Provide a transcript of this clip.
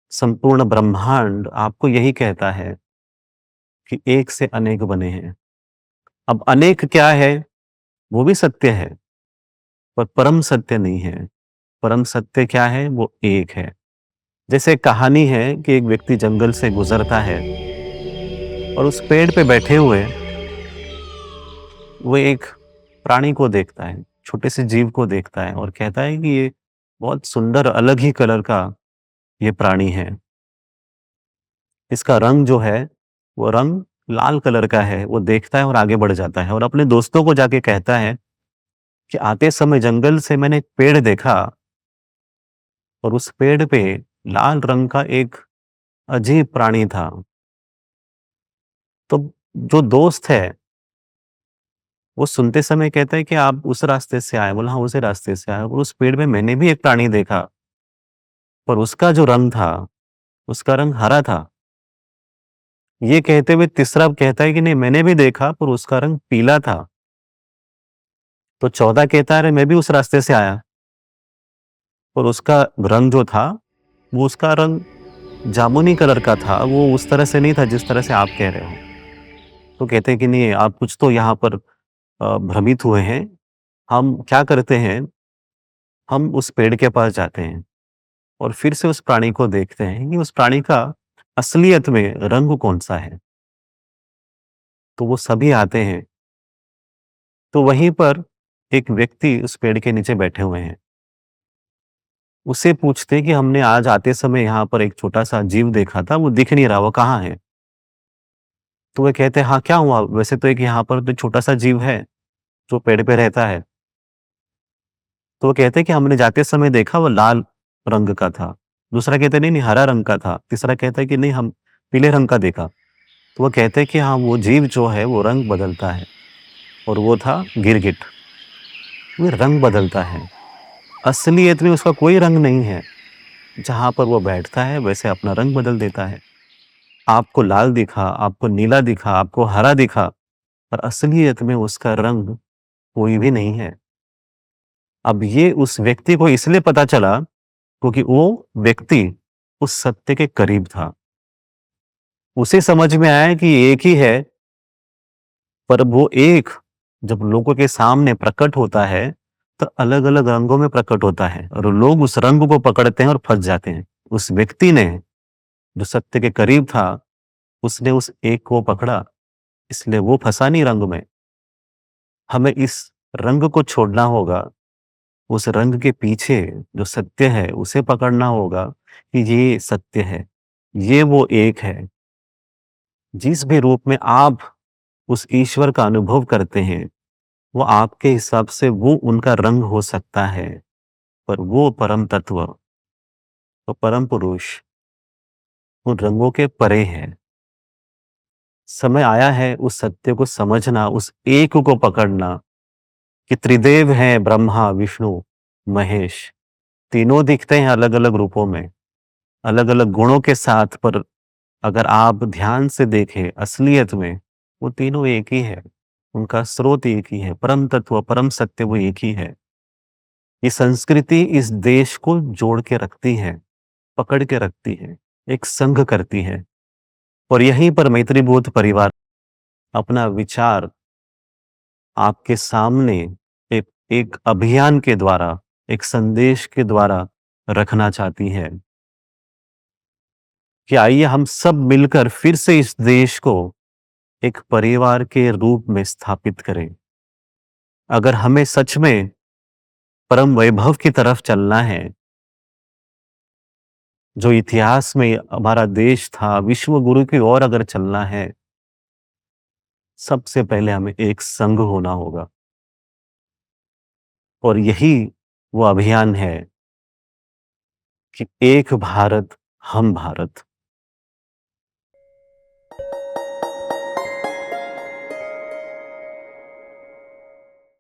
संपूर्ण ब्रह्मांड आपको यही कहता है कि एक से अनेक बने हैं। अब अनेक क्या है? वो भी सत्य है, पर परम सत्य नहीं है। परम सत्य क्या है? वो एक है। जैसे एक कहानी है कि एक व्यक्ति जंगल से गुजरता है और उस पेड़ पे बैठे हुए वो एक प्राणी को देखता है, छोटे से जीव को देखता है और कहता है कि ये बहुत सुंदर अलग ही कलर का ये प्राणी है। इसका रंग जो है, वो रंग लाल कलर का है। वो देखता है और आगे बढ़ जाता है और अपने दोस्तों को जाके कहता है कि आते समय जंगल से मैंने एक पेड़ देखा और उस पेड़ पे लाल रंग का एक अजीब प्राणी था। तो जो दोस्त है, वो सुनते समय कहता है कि आप उस रास्ते से आए? बोला हाँ, उसी रास्ते से आया और उस पेड़ में मैंने भी एक प्राणी देखा, पर उसका जो रंग था, उसका रंग हरा था। ये कहते हुए तीसरा कहता है कि नहीं, मैंने भी देखा पर उसका रंग पीला था। तो चौथा कहता है, अरे मैं भी उस रास्ते से आया, पर उसका रंग जो था, वो उसका रंग जामुनी कलर का था। वो उस तरह से नहीं था जिस तरह से आप कह रहे हो। तो कहते हैं कि नहीं, आप कुछ तो यहाँ पर भ्रमित हुए हैं। हम क्या करते हैं, हम उस पेड़ के पास जाते हैं और फिर से उस प्राणी को देखते हैं कि उस प्राणी का असलियत में रंग कौन-सा है। तो वो सभी आते हैं। तो वहीं पर एक व्यक्ति उस पेड़ के नीचे बैठे हुए हैं। उससे पूछते हैं कि हमने आज आते समय यहाँ पर एक छोटा-सा जीव देखा था, वो दिख नहीं रहा, वो कहाँ है? तो वो कहते हैं, हाँ, क्या हुआ? वैसे तो एक यहाँ पर तो छोटा-सा जीव है, जो पेड़ पे रहता है। तो वो कहते हैं कि हमने जाते समय देखा, वो लाल रंग का था। दूसरा कहता है, नहीं-नहीं, हरा रंग का था। तीसरा कहता है कि नहीं, हम पीले रंग का देखा। तो वो कहते हैं कि हाँ, वो जीव जो है वो रंग बदलता है और वो था गिरगिट। वो रंग बदलता है। असलियत में उसका कोई रंग नहीं है। जहाँ पर वो बैठता है वैसे अपना रंग बदल देता है। आपको लाल दिखा, आपको नीला दिखा, आपको हरा दिखा, पर असलियत में उसका रंग कोई भी नहीं है। अब ये उस व्यक्ति को इसलिए पता चला क्योंकि वो व्यक्ति उस सत्य के करीब था। उसे समझ में आया कि एक ही है, पर वो एक जब लोगों के सामने प्रकट होता है, तो अलग-अलग रंगों में प्रकट होता है और लोग उस रंग को पकड़ते हैं और फँस जाते हैं। उस व्यक्ति ने, जो सत्य के करीब था, उसने उस एक को पकड़ा, इसलिए वो फँसा नहीं रंग में। हमें इस रंग को छोड़ना होगा, उस रंग के पीछे जो सत्य है, उसे पकड़ना होगा कि ये सत्य है, ये वो एक है। जिस भी रूप में आप उस ईश्वर का अनुभव करते हैं, वो आपके हिसाब से वो उनका रंग हो सकता है, पर वो परम तत्व, वो परम पुरुष, उन रंगों के परे है। समय आया है उस सत्य को समझना, उस एक को पकड़ना कि त्रिदेव हैं ब्रह्मा, विष्णु, महेश। तीनों दिखते हैं अलग-अलग रूपों में, अलग-अलग गुणों के साथ, पर अगर आप ध्यान से देखें असलियत में, वो तीनों एक ही है। उनका स्रोत एक ही है, परम तत्व, परम सत्य वो एक ही है। ये संस्कृति इस देश को जोड़ के रखती है, पकड़ के रखती है, एक संघ करती है और यहीं पर मैत्रीभूत परिवार अपना विचार आपके सामने एक एक अभियान के द्वारा, एक संदेश के द्वारा रखना चाहती है कि आइए हम सब मिलकर फिर से इस देश को एक परिवार के रूप में स्थापित करें। अगर हमें सच में परम वैभव की तरफ चलना है, जो इतिहास में हमारा देश था, विश्व गुरु की ओर अगर चलना है, सबसे पहले हमें एक संघ होना होगा और यही वो अभियान है कि एक भारत, हम भारत।